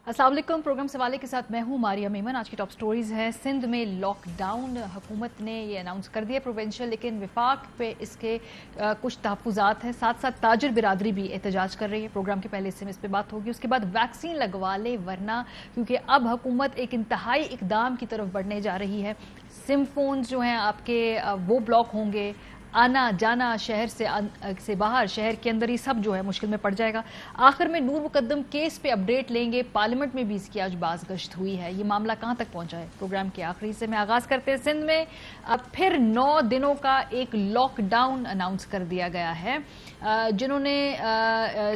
अस्सलाम वालेकुम। प्रोग्राम सवाले के साथ मैं हूं मारिया मेमन। आज की टॉप स्टोरीज है। सिंध में लॉकडाउन हुकूमत ने ये अनाउंस कर दिया प्रोविंशियल, लेकिन विफाक पे इसके कुछ तहफ़्फ़ुज़ात हैं। साथ साथ ताजिर बिरादरी भी एहतजाज कर रही है। प्रोग्राम के पहले हिस्से में इस पर बात होगी। उसके बाद वैक्सीन लगवा ले वरना, क्योंकि अब हुकूमत एक इंतहाई इकदाम की तरफ बढ़ने जा रही है। सिम फोन जो हैं आपके वो ब्लॉक होंगे, आना जाना शहर से बाहर, शहर के अंदर ही सब जो है मुश्किल में पड़ जाएगा। आखिर में नूर मुकद्दम केस पे अपडेट लेंगे। पार्लियामेंट में भी इसकी आज बाज़गश्त हुई है। ये मामला कहां तक पहुंचा है, प्रोग्राम के आखिरी से में आगाज करते हैं। सिंध में अब फिर 9 दिनों का एक लॉकडाउन अनाउंस कर दिया गया है। जिन्होंने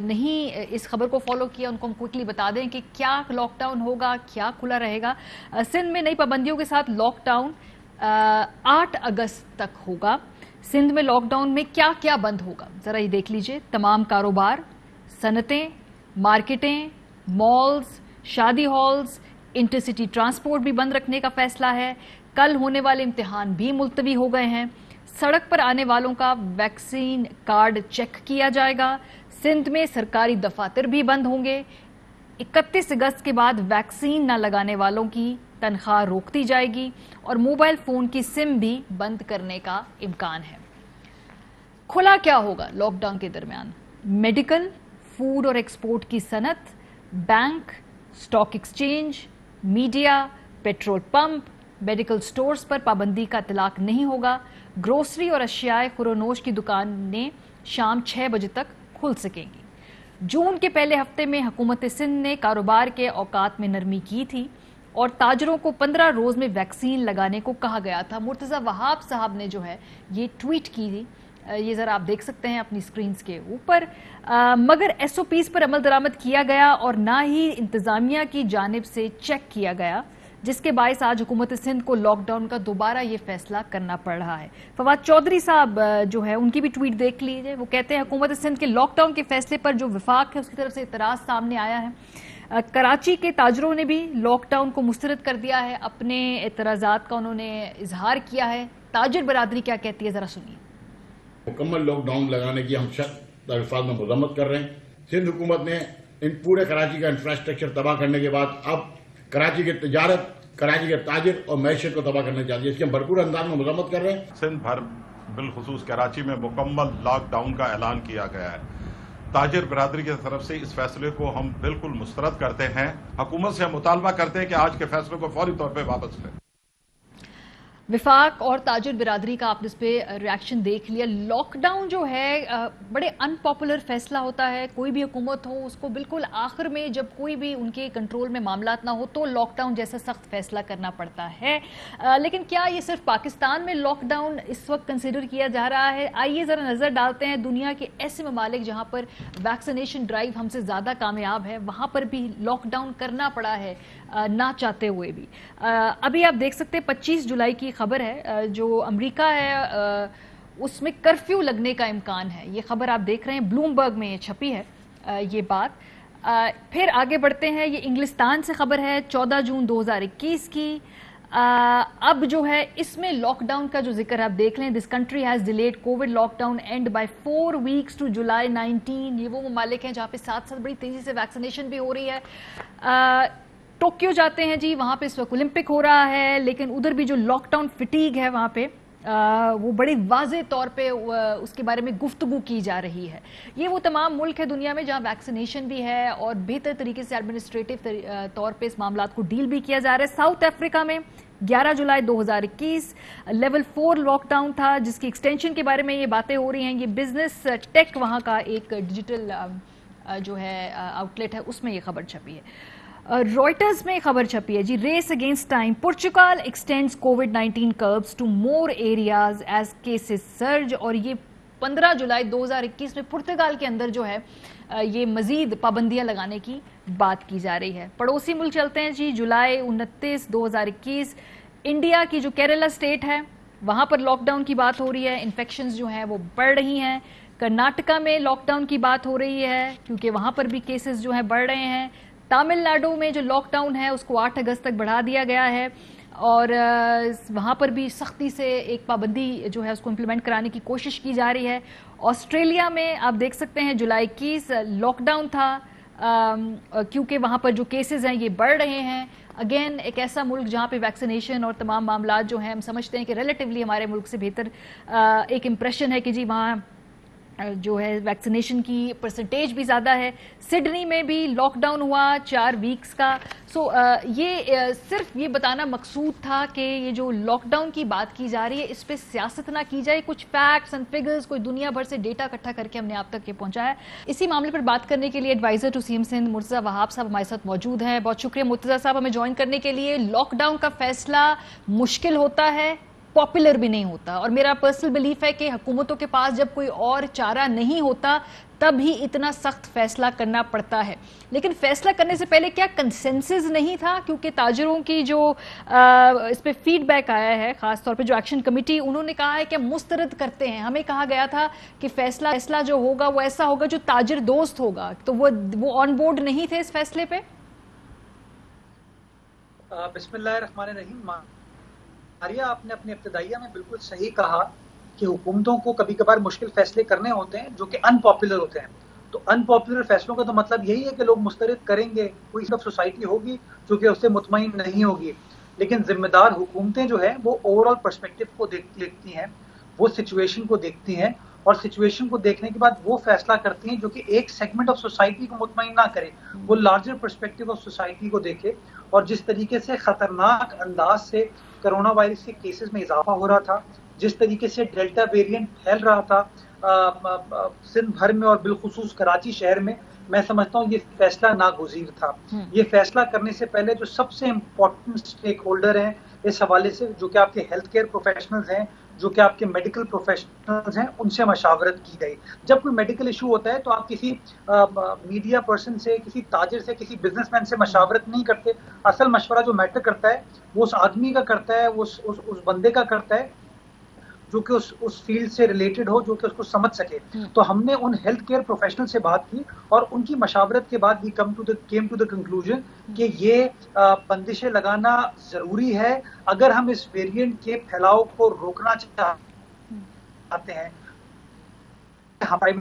नहीं इस खबर को फॉलो किया उनको हम क्विकली बता दें कि क्या लॉकडाउन होगा, क्या खुला रहेगा। सिंध में नई पाबंदियों के साथ लॉकडाउन 8 अगस्त तक होगा। सिंध में लॉकडाउन में क्या क्या बंद होगा जरा ये देख लीजिए। तमाम कारोबार, सनतें, मार्केटें, मॉल्स, शादी हॉल्स, इंटरसिटी ट्रांसपोर्ट भी बंद रखने का फैसला है। कल होने वाले इम्तिहान भी मुलतवी हो गए हैं। सड़क पर आने वालों का वैक्सीन कार्ड चेक किया जाएगा। सिंध में सरकारी दफातर भी बंद होंगे। 31 अगस्त के बाद वैक्सीन न लगाने वालों की तनख्वाह रोक दी जाएगी और मोबाइल फोन की सिम भी बंद करने का इम्कान है। खुला क्या होगा लॉकडाउन के दरमियान? मेडिकल, फूड और एक्सपोर्ट की सनत, bank, stock exchange, media, petrol pump, medical stores पर पाबंदी का इतलाक नहीं होगा। ग्रोसरी और अशियाए खुरोनोश की दुकानें शाम 6 बजे तक खुल सकेंगी। जून के पहले हफ्ते में हुकूमत सिंध ने कारोबार के औकात में नरमी की थी और ताजरों को 15 रोज में वैक्सीन लगाने को कहा गया था। मुर्तजा वहाब साहब ने जो है ये ट्वीट की थी, ये जरा आप देख सकते हैं अपनी स्क्रीन्स के ऊपर। मगर एसओपीज पर अमल दरामद किया गया और ना ही इंतजामिया की जानिब से चेक किया गया, जिसके बायस आज हुकूमत सिंध को लॉकडाउन का दोबारा ये फैसला करना पड़ रहा है। फवाद चौधरी साहब जो है उनकी भी ट्वीट देख लीजिए। वो कहते हैं हुकूमत सिंध के लॉकडाउन के फैसले पर जो विफाक है उसकी तरफ से इतराज सामने आया है। कराची के ताजरों ने भी लॉकडाउन को मुस्तरद कर दिया है। अपने एतराजात का उन्होंने इजहार किया है। ताजिर बरादरी क्या कहती है, जरा सुनिए। मुकम्मल लॉकडाउन लगाने की हम सख्त अल्फाज में मजम्मत कर रहे हैं। सिंध हुकूमत ने इन पूरे कराची का इंफ्रास्ट्रक्चर तबाह करने के बाद अब कराची की तजारत, कराची के ताजिर और मैशियत को तबाह करना चाहती है। इसकी हम भरपूर अंदाज में मजम्मत कर रहे हैं। सिंध भर बिलखुसूस कराची में मुकम्मल लॉकडाउन का ऐलान किया गया है। ताजिर बिरादरी की तरफ से इस फैसले को हम बिल्कुल मुस्तरद करते हैं। हुकूमत से हम मुतालबा करते हैं कि आज के फैसले को फौरी तौर पर वापस लें। विफाक और ताजिर बिरादरी का आपने इस पे रिएक्शन देख लिया। लॉकडाउन जो है बड़े अनपॉपुलर फैसला होता है। कोई भी हुकूमत हो उसको बिल्कुल आखिर में, जब कोई भी उनके कंट्रोल में मामला ना हो, तो लॉकडाउन जैसा सख्त फैसला करना पड़ता है। लेकिन क्या ये सिर्फ पाकिस्तान में लॉकडाउन इस वक्त कंसिडर किया जा रहा है? आइए जरा नजर डालते हैं दुनिया के ऐसे ममालिक जहां पर वैक्सीनेशन ड्राइव हमसे ज्यादा कामयाब है, वहां पर भी लॉकडाउन करना पड़ा है ना चाहते हुए भी। अभी आप देख सकते हैं 25 जुलाई की खबर है, जो अमेरिका है उसमें कर्फ्यू लगने का इम्कान है। ये खबर आप देख रहे हैं, ब्लूमबर्ग में छपी है ये बात। फिर आगे बढ़ते हैं, ये इंग्लिस्तान से खबर है 14 जून 2021 की। अब जो है इसमें लॉकडाउन का जो जिक्र आप देख लें, this country has delayed COVID lockdown end by 4 weeks to July 19। ये वो ममालिक हैं जहां पे साथ साथ बड़ी तेजी से वैक्सीनेशन भी हो रही है। टोक्यो जाते हैं जी, वहां पे इस वक्त ओलंपिक हो रहा है, लेकिन उधर भी जो लॉकडाउन फिटीग है वहां पे वो बड़ी वाज़े तौर पे उसके बारे में गुफ्तगू की जा रही है। ये वो तमाम मुल्क है दुनिया में जहां वैक्सीनेशन भी है और बेहतर तरीके से एडमिनिस्ट्रेटिव तौर पे इस मामला को डील भी किया जा रहा है। साउथ अफ्रीका में 11 जुलाई 2021 लेवल 4 लॉकडाउन था, जिसकी एक्सटेंशन के बारे में ये बातें हो रही हैं। ये बिजनेस टेक वहां का एक डिजिटल जो है आउटलेट है, उसमें ये खबर छपी है। रॉयटर्स में खबर छपी है जी, race against time, Portugal extends कोविड-19 curves to more areas as cases surge. और ये 15 जुलाई 2021 में पुर्तगाल के अंदर जो है ये मजीद पाबंदियां लगाने की बात की जा रही है। पड़ोसी मुल्क चलते हैं जी, जुलाई 29 2021 इंडिया की जो केरला स्टेट है वहां पर लॉकडाउन की बात हो रही है। इन्फेक्शंस जो हैं वो बढ़ रही हैं। कर्नाटका में लॉकडाउन की बात हो रही है क्योंकि वहां पर भी केसेस जो है बढ़ रहे हैं। तमिलनाडु में जो लॉकडाउन है उसको 8 अगस्त तक बढ़ा दिया गया है और वहां पर भी सख्ती से एक पाबंदी जो है उसको इम्प्लीमेंट कराने की कोशिश की जा रही है। ऑस्ट्रेलिया में आप देख सकते हैं जुलाई 21 लॉकडाउन था क्योंकि वहाँ पर जो केसेस हैं ये बढ़ रहे हैं. अगेन एक ऐसा मुल्क जहाँ पे वैक्सीनेशन और तमाम मामलात जो हैं हम समझते हैं कि रिलेटिवली हमारे मुल्क से बेहतर एक इम्प्रेशन है कि जी वहाँ जो है वैक्सीनेशन की परसेंटेज भी ज़्यादा है. सिडनी में भी लॉकडाउन हुआ 4 वीक्स का. सो ये सिर्फ ये बताना मकसूद था कि ये जो लॉकडाउन की बात की जा रही है इस पे सियासत ना की जाए, कुछ फैक्ट्स एंड फिगर्स, कोई दुनिया भर से डेटा इकट्ठा करके हमने आप तक ये पहुंचाया है. इसी मामले पर बात करने के लिए adviser to CM Sindh Murtaza Wahab sahab हमारे साथ मौजूद हैं. बहुत शुक्रिया मुर्तज़ा साहब हमें ज्वाइन करने के लिए. लॉकडाउन का फैसला मुश्किल होता है, पॉपुलर भी नहीं होता, और मेरा पर्सनल बिलीफ है कि हुकूमतों के पास जब कोई और चारा नहीं होता तब ही इतना सख्त फैसला करना पड़ता है. लेकिन फैसला करने से पहले क्या कंसेंसस नहीं था? क्योंकि ताजरों की जो इस पे फीडबैक आया है, खासतौर पे जो एक्शन कमेटी, उन्होंने कहा है कि मुस्तरद करते हैं. हमें कहा गया था कि फैसला जो होगा वो ऐसा होगा जो ताजिर दोस्त होगा, तो वो ऑन बोर्ड नहीं थे इस फैसले पे. बिस्मिल्लाहिर्रहमानिर्रहीम. मारिया, आपने अपने इब्तिदाइया में बिल्कुल सही कहा कि हुकूमतों को कभी कभार मुश्किल फैसले करने होते हैं जो कि अनपॉपुलर होते हैं. तो अनपॉपुलर फैसलों का तो मतलब यही है कि लोग मुस्तरद करेंगे, कोई सब सोसाइटी होगी जो कि उससे मुतमईन नहीं होगी. लेकिन जिम्मेदार हुकूमतें जो है वो ओवरऑल पर्सपेक्टिव को देखती हैं, वो सिचुएशन को देखती हैं, और सिचुएशन को देखने के बाद वो फैसला करती हैं जो कि एक सेगमेंट ऑफ सोसाइटी को मुतमईन ना करे, वो लार्जर पर्सपेक्टिव ऑफ सोसाइटी को देखे. और जिस तरीके से खतरनाक अंदाज से कोरोना वायरस के केसेस में इजाफा हो रहा था, जिस तरीके से डेल्टा वेरिएंट फैल रहा था सिंध भर में और बिलखुसूस कराची शहर में, मैं समझता हूँ ये फैसला नागुज़ीर था. ये फैसला करने से पहले जो सबसे इम्पोर्टेंट स्टेक होल्डर हैं इस हवाले से, जो कि आपके हेल्थ केयर प्रोफेशनल्स हैं, जो कि आपके मेडिकल प्रोफेशनल्स हैं, उनसे मशावरत की गई. जब कोई मेडिकल इशू होता है तो आप किसी मीडिया पर्सन से, किसी ताजिर से, किसी बिजनेसमैन से मशावरत नहीं करते. असल मशवरा जो मैटर करता है वो उस आदमी का करता है, वो उस बंदे का करता है जो कि उस फील्ड से रिलेटेड हो, जो कि उसको समझ सके. तो हमने उन हेल्थ केयर प्रोफेशनल से बात की और उनकी मशावरत के बाद we came to the conclusion कि ये बंदिशें लगाना जरूरी है अगर हम इस वेरिएंट के फैलाव को रोकना चाहते हैं. हमारे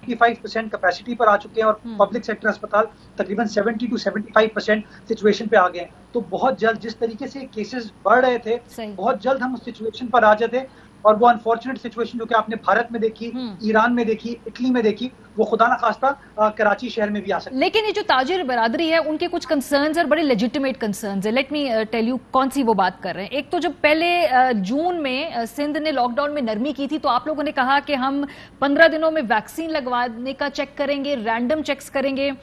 55% कैपेसिटी पर आ चुके हैं और पब्लिक सेक्टर अस्पताल तकरीबन 70 to 75% सिचुएशन पे आ गए हैं. तो बहुत जल्द, जिस तरीके से केसेस बढ़ रहे थे, बहुत जल्द हम उस सिचुएशन पर आ जाते. और वो अनफॉर्चुनेट सिचुएशन जो कि आपने भारत में देखी, ईरान में देखी, इटली में देखी, वो खुदा ना खास्ता कराची शहर में भी आ सकती. लेकिन ये जो ताजिर बरादरी है उनके कुछ कंसर्न्स और बड़े लेजिटिमेट कंसर्न्स है. लेट मी टेल यू कौन सी वो बात कर रहे हैं. एक तो जब पहले जून में सिंध ने लॉकडाउन में नरमी की थी तो आप लोगों ने कहा कि हम 15 दिनों में वैक्सीन लगवाने का चेक करेंगे, रैंडम चेक्स करेंगे,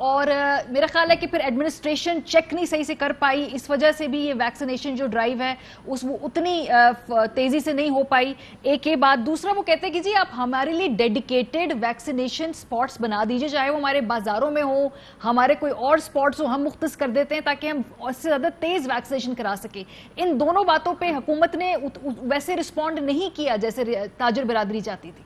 और मेरा ख्याल है कि फिर एडमिनिस्ट्रेशन चेक नहीं सही से कर पाई, इस वजह से भी ये वैक्सीनेशन जो ड्राइव है वो उतनी तेजी से नहीं हो पाई. एक ये बात. दूसरा वो कहते हैं कि जी आप हमारे लिए डेडिकेटेड वैक्सीनेशन स्पॉट्स बना दीजिए, चाहे वो हमारे बाजारों में हो, हमारे कोई और स्पॉट्स हो, हम मुख्तस कर देते हैं ताकि हम उससे ज्यादा तेज वैक्सीनेशन करा सके. इन दोनों बातों पर हुकूमत ने वैसे रिस्पॉन्ड नहीं किया जैसे ताजिर बिरादरी चाहती थी.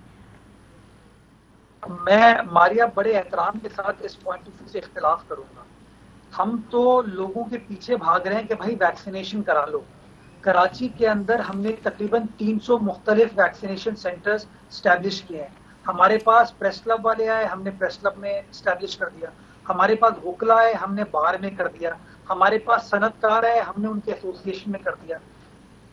मैं मारिया बड़े एहतराम के साथ इस पॉइंट ऑफ व्यू से इख्तिलाफ करूंगा. हम तो लोगों के पीछे भाग रहे हैं कि भाई वैक्सीनेशन करा लो. कराची के अंदर हमने तकरीबन 300 मुख्तलिफ वैक्सीनेशन सेंटर्स स्टैब्लिश किए हैं. हमारे पास प्रेस क्लब वाले आए, हमने प्रेस क्लब में स्टैब्लिश कर दिया. हमारे पास वोकला आए, हमने बार में कर दिया. हमारे पास सनतकार आए, हमने उनके एसोसिएशन में कर दिया.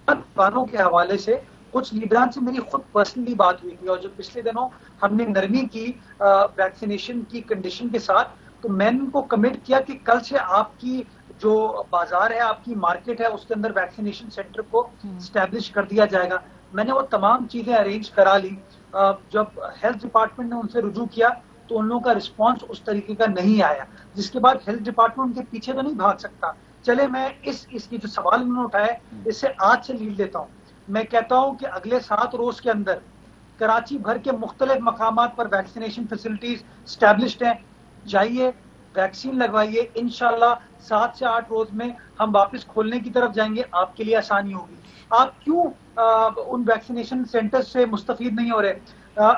दुकानों के हवाले से कुछ लीडरान से मेरी खुद पर्सनली बात हुई थी, और जो पिछले दिनों हमने नरमी की वैक्सीनेशन की कंडीशन के साथ, तो मैंने उनको कमिट किया कि कल से आपकी जो बाजार है, आपकी मार्केट है, उसके अंदर वैक्सीनेशन सेंटर को स्टैब्लिश कर दिया जाएगा. मैंने वो तमाम चीजें अरेंज करा ली. जब हेल्थ डिपार्टमेंट ने उनसे रुजू किया तो उन लोगों का रिस्पॉन्स उस तरीके का नहीं आया, जिसके बाद हेल्थ डिपार्टमेंट उनके पीछे तो नहीं भाग सकता. चले मैं इसकी जो सवाल उन्होंने उठाया इससे आज से लीड लेता हूँ. मैं कहता हूं कि अगले 7 रोज के अंदर कराची भर के मुख्तलिफ मकामात पर वैक्सीनेशन फैसिलिटीज स्टैब्लिश्ड हैं. जाइए, वैक्सीन लगवाइए. इंशाल्लाह 7 से 8 रोज में हम वापस खोलने की तरफ जाएंगे. आपके लिए आसानी होगी. आप क्यों उन वैक्सीनेशन सेंटर्स से मुस्तफीद नहीं हो रहे?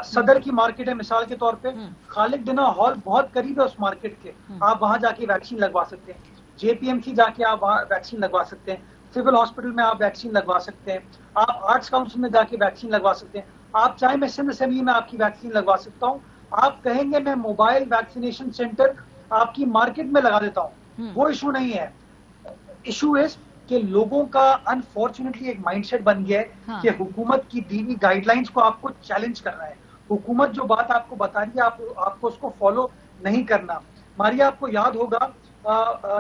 सदर की मार्केट है मिसाल के तौर पे, खालिद डिनर हॉल बहुत करीब है उस मार्केट के, आप वहां जाके वैक्सीन लगवा सकते हैं. JPMC जाके आप वहां वैक्सीन लगवा सकते हैं. सिविल हॉस्पिटल में आप वैक्सीन लगवा सकते हैं. आप आर्ट्स काउंसिल में जाके वैक्सीन लगवा सकते हैं. आप चाहे मैं सिंध असेंबली में आपकी वैक्सीन लगवा सकता हूँ. آپ کہیں گے میں موبائل ویکسینیشن سینٹر آپ کی مارکیٹ میں لگا دیتا ہوں، وہ ایشو نہیں ہے. ایشو ہے کہ لوگوں کا انفارچونیٹلی ایک مائنڈ سیٹ بن گیا ہے کہ حکومت کی دی ہوئی گائیڈ لائنس کو آپ کو چیلنج کرنا ہے. حکومت جو بات آپ کو بتا رہی ہے آپ کو اس کو فالو نہیں کرنا. ماریا آپ کو یاد ہوگا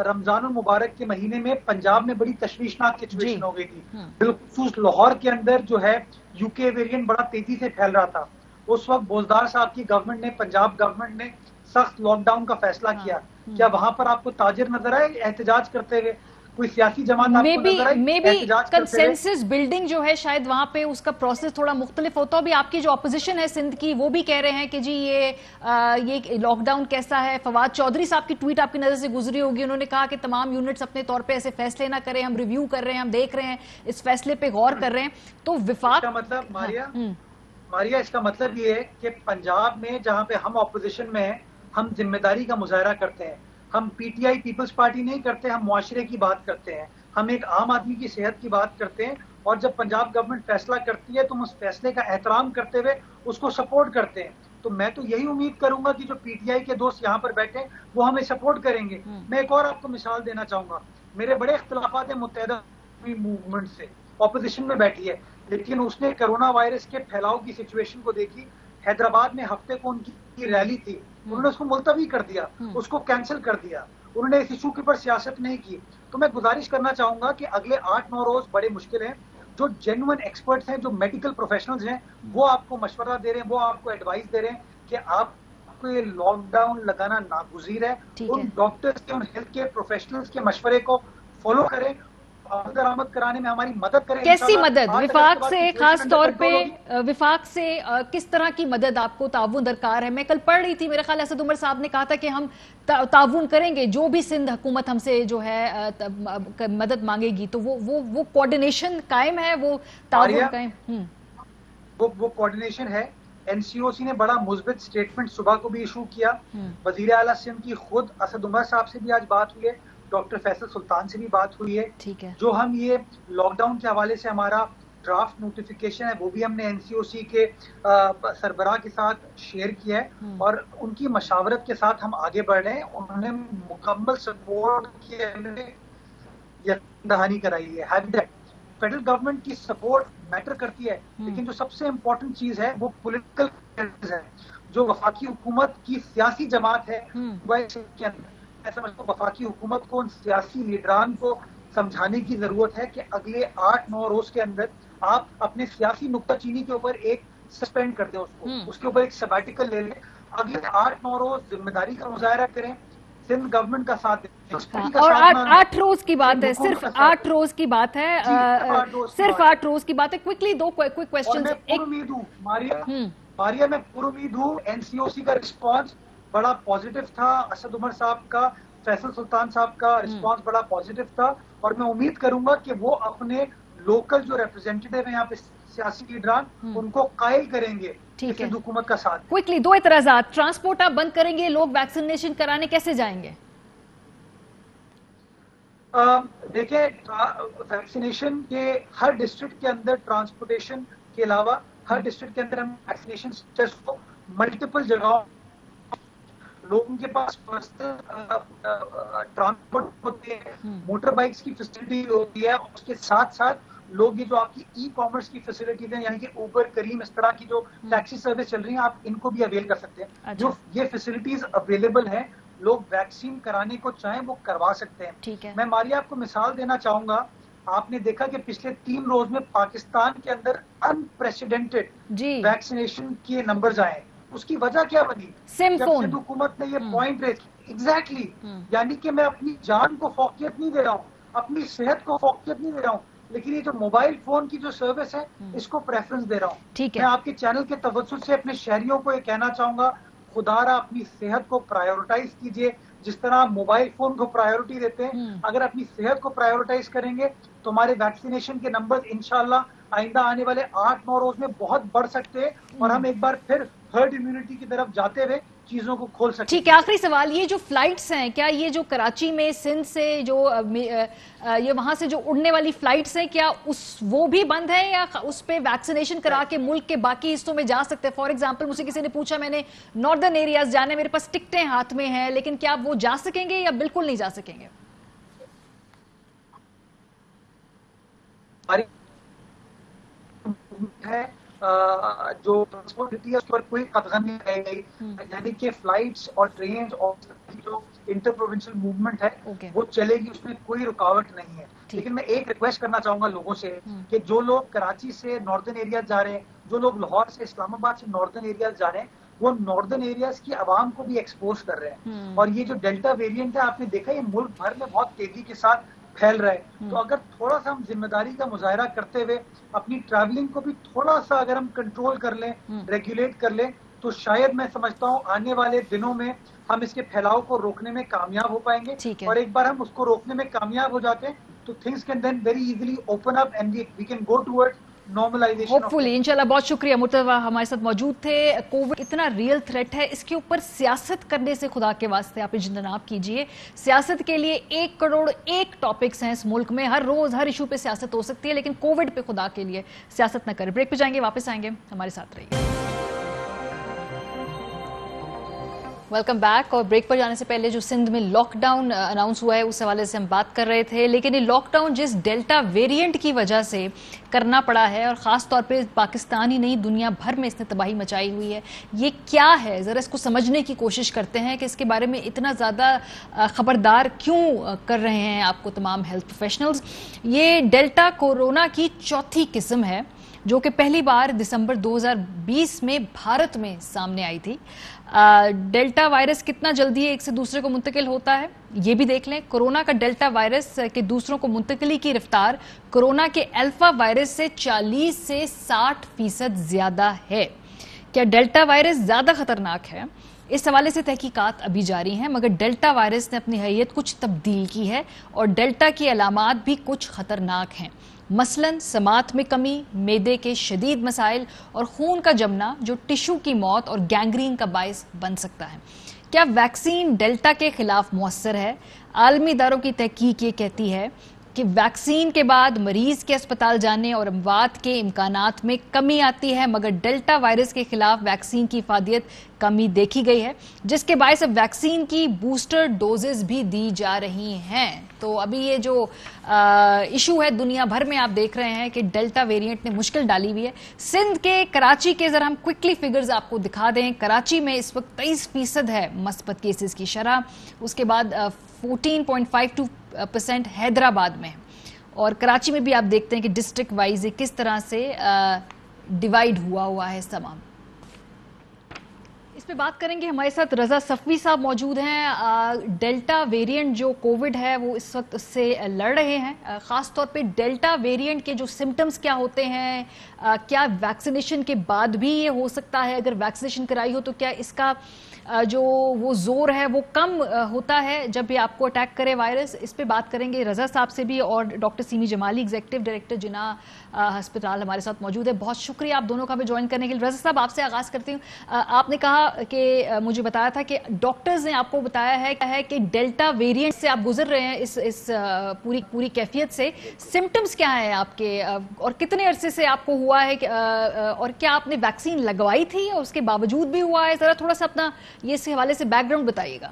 رمضان المبارک کے مہینے میں پنجاب میں بڑی تشویشناک سچویشن ہو گئی تھی. بالخصوص لاہور کے اندر جو ہے یو کے ویرینٹ بڑا تیزی سے پھیل رہا تھا. اس وقت بوزدار صاحب کی گورنمنٹ نے، پنجاب گورنمنٹ نے سخت لاک ڈاؤن کا فیصلہ کیا. کیا وہاں پر آپ کو تاجر نظر آئے احتجاج کرتے ہوئے؟ کوئی سیاسی جماعت آپ کو نظر آئی احتجاج کرتے ہوئے؟ کنسنسس بلڈنگ جو ہے شاید وہاں پہ اس کا پروسیس تھوڑا مختلف ہوتا. ابھی آپ کی جو اپوزیشن ہے سندھ کی وہ بھی کہہ رہے ہیں کہ جی یہ لاک ڈاؤن کیسا ہے. فواد چودھری صاحب کی ٹویٹ آپ کی نظر سے گزری ہوگی، انہوں نے کہا کہ تمام یونٹس اپنے طور پہ ایسے فیصلے نہ کریں، ہم ریویو کر رہے ہیں، ہم دیکھ رہے ہیں، اس فیصلے پہ غور کر رہے ہیں. تو وفاق کا مطلب ماریا اس کا مطلب یہ ہے کہ پنجاب میں جہاں پہ ہم اپوزیشن میں ہیں، ہم ذمہ داری کا مظاہرہ کرتے ہیں. ہم P T I Peoples Party نہیں کرتے، ہم معاشرے کی بات کرتے ہیں، ہم ایک عام آدمی کی صحت کی بات کرتے ہیں. اور جب پنجاب گورنمنٹ فیصلہ کرتی ہے تو ہم اس فیصلے کا احترام کرتے ہوئے اس کو سپورٹ کرتے ہیں. تو میں تو یہی امید کروں گا کہ جو پی ٹی آئی کے دوست یہاں پر بیٹھے ہیں وہ ہمیں سپورٹ کریں گے. میں ایک اور آپ کو مثال دینا چاہوں گا. میرے بڑے اختلافات ہیں متحدہ موومنٹ سے، اپوزیشن میں بیٹھی ہے، لیکن اس نے کرونا وائرس کے پھیلاؤ کی سچویشن کو دیکھی. حیدرآباد میں ہفتے کو ان کی ریلی تھی، انہوں نے اس کو ملتوی کر دیا، اس کو کینسل کر دیا. انہوں نے اس ایشو کے اوپر سیاست نہیں کی. تو میں گزارش کرنا چاہوں گا کہ اگلے 8-9 روز بڑے مشکل ہیں. جو جینوئن ایکسپرٹس ہیں، جو میڈیکل پروفیشنلز ہیں، وہ آپ کو مشورہ دے رہے ہیں، وہ آپ کو ایڈوائز دے رہے ہیں کہ آپ کو یہ لاک ڈاؤن لگانا ناگزیر ہے. ان ڈاکٹرز کے، ان ہیلتھ کیئر پروفیشنلز کے مشورے کو فالو کریں، درآمد کرانے میں ہماری مدد کریں. کیسی مدد وفاق سے، خاص طور پہ وفاق سے کس طرح کی مدد آپ کو تعاون درکار ہے؟ میں کل پڑھ رہی تھی، میرے خیال اسد عمر صاحب نے کہا تھا کہ ہم تعاون کریں گے، جو بھی سندھ حکومت ہم سے جو ہے مدد مانگے گی تو وہ کوارڈینیشن قائم ہے، وہ تعاون قائم. وہ کوارڈینیشن ہے. این سی او سی نے بڑا مثبت سٹیٹمنٹ صبح کو بھی ایشو کیا. وزیر اعلیٰ سندھ کی خود اسد عمر صاحب سے بھی آج بات ہوئی ہے، ڈاکٹر فیصل سلطان سے بھی بات ہوئی ہے. جو ہم یہ لاک ڈاؤن کے حوالے سے ہمارا ڈرافٹ نوٹیفیکیشن ہے وہ بھی ہم نے این سی او سی کے سربراہ کے ساتھ شیئر کیا ہے، اور ان کی مشاورت کے ساتھ ہم آگے بڑھ رہے ہیں. انہوں نے مکمل سپورٹ کی یقین دہانی کرائی ہے. فیڈرل گورنمنٹ کی سپورٹ میٹر کرتی ہے، لیکن جو سب سے امپورٹنٹ چیز ہے وہ پولیٹیکل ہے. جو وفاقی حکومت کی سیاسی جماعت ہے میں سمجھتا ہوں وفاقی حکومت کو ان سیاسی لیڈران کو سمجھانے کی ضرورت ہے کہ اگلے 8-9 روز کے اندر آپ اپنے سیاسی نکتہ چینی کے اوپر ایک سسپینڈ کر دیں، اس کے اوپر ایک سبیٹیکل لے لیں. اگلے 8-9 روز ذمہ داری کا مظاہرہ کریں، سندھ گورنمنٹ کا ساتھ دیں. اور 8 روز کی بات ہے، صرف 8 روز کی بات ہے، صرف 8 روز کی بات ہے. Quickly 2 quick questions. ایک امید ہوں ماریا، میں پر امید ہوں این سی او سی کا رسپانس بڑا پازیٹیو تھا. اسد عمر صاحب کا، فیصل سلطان صاحب کا رسپانس بڑا پازیٹیو تھا، اور میں امید کروں گا کہ وہ اپنے لوکل جو ریپرزینٹیٹیو ہیں یہاں پہ سیاسی لیڈران، ان کو قائل کریں گے سندھ حکومت کا ساتھ. کوئکلی 2 اعتراضات. ٹرانسپورٹ آپ بند کریں گے، لوگ ویکسینیشن کرانے کیسے جائیں گے؟ دیکھیں، ویکسینیشن کے ہر ڈسٹرکٹ کے اندر ٹرانسپورٹیشن کے علاوہ ہر ڈسٹرکٹ کے اندر ہم ویکسینیشن سینٹرز کو ملٹیپل جگہوں لوگوں کے پاس ٹرانسپورٹ ہوتے ہیں، موٹر بائکس کی فیسلٹی ہوتی ہے، اور اس کے ساتھ ساتھ لوگ یہ جو آپ کی ای کامرس کی فیسلٹیز ہیں، یعنی کہ اوبر، کریم، اس طرح کی جو ٹیکسی سروس چل رہی ہیں، آپ ان کو بھی اویل کر سکتے ہیں. جو یہ فیسلٹیز اویلیبل ہیں، لوگ ویکسین کرانے کو چاہیں وہ کروا سکتے ہیں. میں ماریا آپ کو مثال دینا چاہوں گا. آپ نے دیکھا کہ پچھلے 3 روز میں پاکستان کے اندر انپریسیڈنٹڈ ویکسینیشن کے نمبرز آئے. اس کی وجہ کیا بنی؟ جب سندھ حکومت نے یہ پوائنٹ ریز ایگزیکٹلی، یعنی کہ میں اپنی جان کو فوقیت نہیں دے رہا ہوں، اپنی صحت کو فوقیت نہیں دے رہا ہوں، لیکن یہ جو موبائل فون کی جو سروس ہے اس کو پریفرنس دے رہا ہوں. میں آپ کے چینل کے توسط سے اپنے شہریوں کو یہ کہنا چاہوں گا، خدا را اپنی صحت کو پرائیورٹائز کیجئے. جس طرح آپ موبائل فون کو پرائیورٹی دیتے ہیں، اگر اپنی صحت کو پرائیورٹائز کریں گے تو ہمارے ویکسینیشن کے نمبر انشاءاللہ آئندہ آنے والے 8-9 روز میں بہت بڑھ سکتے ہیں، اور ہم ایک بار پھر ہرڈ امیونٹی کی طرف جاتے ہوئے چیزوں کو کھول سکتے. ٹھیک ہے, آخری سوال, یہ جو فلائٹس ہیں, کیا یہ جو کراچی میں سندھ سے جو یہ وہاں سے جو اڑنے والی فلائٹس ہیں, کیا وہ بھی بند ہیں یا اس پہ ویکسینیشن کرا کے ملک کے باقی حصوں میں جا سکتے ہیں؟ فار ایگزامپل مجھے کسی نے پوچھا, میں نے ناردرن ایریاز جانے, میرے پاس ٹکٹیں ہاتھ میں ہیں, لیکن کیا وہ جا سکیں گے یا بالکل نہیں جا سکیں گے؟ ہے جو ٹرانسپورٹ ہے اس پر کوئی قدغن نہیں رہ گئی, یعنی کہ فلائٹس اور ٹرینز اور جو انٹر پروونشل موومنٹ ہے وہ چلے گی, اس میں کوئی رکاوٹ نہیں ہے. لیکن میں ایک ریکویسٹ کرنا چاہوں گا لوگوں سے کہ جو لوگ کراچی سے ناردرن ایریاز جا رہے ہیں, جو لوگ لاہور سے اسلام آباد سے ناردرن ایریاز جا رہے ہیں, وہ ناردرن ایریاز کی عوام کو بھی ایکسپوز کر رہے ہیں. اور یہ جو ڈیلٹا ویریئنٹ ہے, آپ نے دیکھا یہ ملک بھر میں بہت تیزی کے ساتھ پھیل رہا ہے. تو اگر تھوڑا سا ہم ذمہ داری کا مظاہرہ کرتے ہوئے اپنی ٹریولنگ کو بھی تھوڑا سا اگر ہم کنٹرول کر لیں, ریگولیٹ کر لیں, تو شاید میں سمجھتا ہوں آنے والے دنوں میں ہم اس کے پھیلاؤ کو روکنے میں کامیاب ہو پائیں گے. اور ایک بار ہم اس کو روکنے میں کامیاب ہو جاتے ہیں تو things can then very easily open up and we can go toward normalisation. Hopefully انشاءاللہ. بہت شکریہ مرتضیٰ ہمارے ساتھ موجود تھے. کووڈ اتنا ریئل تھریٹ ہے, اس کے اوپر سیاست کرنے سے خدا کے واسطے آپ اجتناب کیجئے. سیاست کے لیے 1 کروڑ 1 ٹاپکس ہیں اس ملک میں, ہر روز ہر ایشو پہ سیاست ہو سکتی ہے, لیکن کووڈ پہ خدا کے لیے سیاست نہ کریں. بریک پہ جائیں گے, واپس آئیں گے, ہمارے ساتھ رہیے. Welcome back. اور بریک پر جانے سے پہلے جو سندھ میں لاک ڈاؤن اناؤنس ہوا ہے اس حوالے سے ہم بات کر رہے تھے, لیکن یہ لاک ڈاؤن جس ڈیلٹا ویریئنٹ کی وجہ سے کرنا پڑا ہے, اور خاص طور پہ پاکستان ہی نہیں دنیا بھر میں اس نے تباہی مچائی ہوئی ہے, یہ کیا ہے؟ ذرا اس کو سمجھنے کی کوشش کرتے ہیں کہ اس کے بارے میں اتنا زیادہ خبردار کیوں کر رہے ہیں آپ کو تمام ہیلتھ پروفیشنلز. یہ ڈیلٹا کورونا کی چوتھی قسم ہے جو کہ پہلی بار دسمبر 2020 میں بھارت میں سامنے آئی تھی. ڈیلٹا وائرس کتنا جلدی ایک سے دوسرے کو منتقل ہوتا ہے یہ بھی دیکھ لیں. کورونا کا ڈیلٹا وائرس کے دوسروں کو منتقلی کی رفتار کورونا کے الفا وائرس سے 40 سے 60% زیادہ ہے. کیا ڈیلٹا وائرس زیادہ خطرناک ہے؟ اس حوالے سے تحقیقات ابھی جاری ہیں, مگر ڈیلٹا وائرس نے اپنی حیثیت کچھ تبدیل کی ہے اور ڈیلٹا کی علامات بھی کچھ خطرناک ہیں. مثلاً سماعت میں کمی, معدے کے شدید مسائل اور خون کا جمنا جو ٹشو کی موت اور گینگرین کا باعث بن سکتا ہے. کیا ویکسین ڈیلٹا کے خلاف مؤثر ہے؟ عالمی اداروں کی تحقیق یہ کہتی ہے کہ ویکسین کے بعد مریض کے اسپتال جانے اور اموات کے امکانات میں کمی آتی ہے, مگر ڈیلٹا وائرس کے خلاف ویکسین کی افادیت کمی دیکھی گئی ہے, جس کے باعث اب ویکسین کی بوسٹر ڈوزز بھی دی جا رہی ہیں. تو ابھی یہ جو ایشو ہے دنیا بھر میں آپ دیکھ رہے ہیں کہ ڈیلٹا ویریئنٹ نے مشکل ڈالی ہوئی ہے. سندھ کے کراچی کے ذرا ہم کوئکلی فگرز آپ کو دکھا دیں. کراچی میں اس وقت 23% ہے مثبت کیسز کی شرح, اس کے بعد 14.52% حیدرآباد میں, اور کراچی میں بھی آپ دیکھتے ہیں کہ ڈسٹرکٹ وائز کس طرح سے ڈیوائیڈ ہوا ہے تمام. اس پہ بات کریں گے, ہمارے ساتھ رضا صفوی صاحب موجود ہیں. ڈیلٹا ویریئنٹ جو کووڈ ہے وہ اس وقت اس سے لڑ رہے ہیں, خاص طور پہ ڈیلٹا ویریئنٹ کے جو سمٹمز کیا ہوتے ہیں, کیا ویکسینیشن کے بعد بھی یہ ہو سکتا ہے, اگر ویکسینیشن کرائی ہو تو کیا اس کا جو وہ زور ہے وہ کم ہوتا ہے جب یہ آپ کو اٹیک کرے وائرس. اس پہ بات کریں گے رضا صاحب سے بھی, اور ڈاکٹر سیمی جمالی ایگزیکٹو ڈائریکٹر جناح ہسپتال ہمارے ساتھ موجود ہے. بہت شکریہ آپ دونوں کا بھی جوائن کرنے کے لیے. رضا صاحب آپ سے آغاز کرتی ہوں. آپ نے کہا کہ مجھے بتایا تھا کہ ڈاکٹرز نے آپ کو بتایا ہے کہ ڈیلٹا ویریئنٹ سے آپ گزر رہے ہیں اس پوری کیفیت سے. سمٹمز کیا ہیں آپ کے, اور کتنے عرصے سے آپ کو ہوا ہے, اور کیا آپ نے ویکسین لگوائی تھی اور اس کے باوجود بھی ہوا ہے؟ ذرا تھوڑا سا اپنا یہ اس حوالے سے بیک گراؤنڈ بتائیے گا.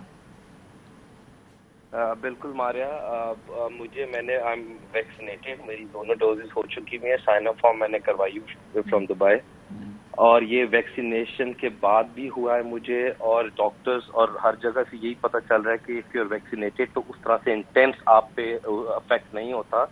بالکل ماریا, میں نے ویکسینیٹڈ, میری دونوں ڈوزز ہو چکی ہوئی ہیں. سائن اپ فارم میں نے کروائی فرام دبئی, اور یہ ویکسینیشن کے بعد بھی ہوا ہے مجھے, اور ڈاکٹرز اور ہر جگہ سے یہی پتہ چل رہا ہے کہ اف یو آر ویکسینیٹڈ تو اس طرح سے انٹینس آپ پہ افیکٹ نہیں ہوتا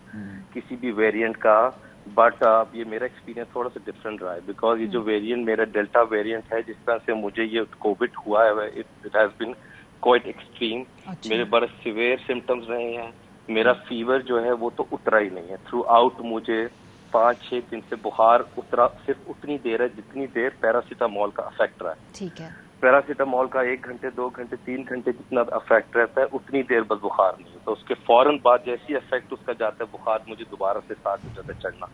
کسی بھی ویریئنٹ کا. بٹ یہ میرا ایکسپیرینس تھوڑا سا ڈفرینٹ رہا ہے, بیکاز یہ جو ویریئنٹ میرا ڈیلٹا ویریئنٹ ہے, جس طرح سے مجھے یہ کووڈ ہوا ہے, it has been quite extreme. میرے بڑے سیویئر سمٹمز رہے ہیں. میرا فیور جو ہے وہ تو اترا ہی نہیں ہے تھرو آؤٹ. مجھے 5-6 دن سے بخار اترا صرف اتنی دیر ہے جتنی دیر پیراسیٹامول کا افیکٹ رہا ہے. ٹھیک ہے, پیراسیٹامول کا 1 گھنٹے 2 گھنٹے 3 گھنٹے جتنا افیکٹ رہتا ہے اتنی دیر بس بخار نہیں ہوتا. اس کے فوراً بعد جیسی افیکٹ اس کا جاتا ہے بخار مجھے دوبارہ سے 7 بجے تک چڑھنا,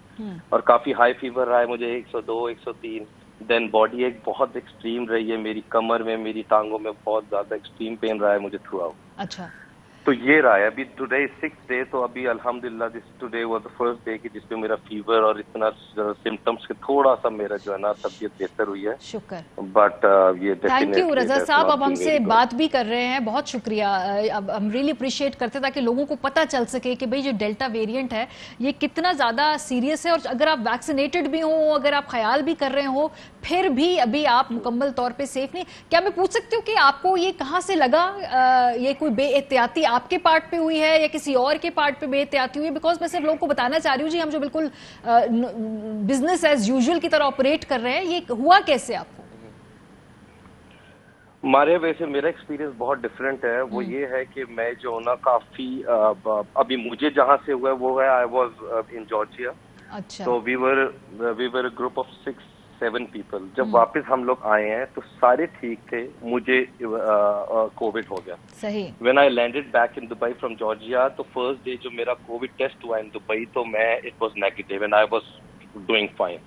اور کافی ہائی فیور رہا ہے مجھے 102 103. دین باڈی ایک بہت ایکسٹریم رہی ہے, میری کمر میں, میری ٹانگوں میں بہت زیادہ ایکسٹریم پین رہا ہے مجھے تھرو آؤٹ. اچھا, تو یہ رہا ہے. ابھی ٹوڈے 6th ڈے, تو ابھی الحمدللہ today was the first day کہ جس پہ میرا فیور اور اتنا سمٹمس کے تھوڑا سا میرا جو ہے نا طبیعت بہتر ہوئی ہے. شکر. بٹ یہ تھینک یو رضا صاحب, اب ہم سے بات بھی کر رہے ہیں, بہت شکریہ. اب ہم ریلی اپریشیٹ کرتے تاکہ لوگوں کو پتہ چل سکے کہ بھئی جو ڈیلٹا ویریئنٹ ہے یہ کتنا زیادہ سیریس ہے, اور اگر آپ ویکسینیٹڈ بھی ہوں, اگر آپ خیال بھی کر رہے ہوں, پھر بھی ابھی آپ مکمل طور پہ سیف نہیں. کیا میں پوچھ سکتی ہوں کہ آپ کو یہ کہاں سے لگا؟ یہ کوئی بے احتیاطی آپ کے پارٹ پہ ہوئی ہے یا کسی اور کے پارٹ پہ بے احتیاطی ہوئی ہے؟ بیکاز میں صرف لوگوں کو بتانا چاہ رہی ہوں جی, ہم جو بالکل بزنس ایز یوزول کی طرح آپریٹ کر رہے ہیں, یہ ہوا کیسے آپ کو؟ ہمارے ویسے میرا ایکسپیرینس بہت ڈفرینٹ ہے. وہ یہ ہے کہ میں جو نا کافی ابھی مجھے جہاں سے ہوا ہے وہ ہے آئی واز ان جارجیا. تو وی ور گروپ آف 6-7 پیپل. جب واپس ہم لوگ آئے ہیں تو سارے ٹھیک تھے, مجھے کووڈ ہو گیا. صحیح. When I landed back in Dubai from Georgia, تو فرسٹ ڈے جو میرا کووڈ ٹیسٹ ہوا ان دبئی, تو میں it was negative and I was doing fine.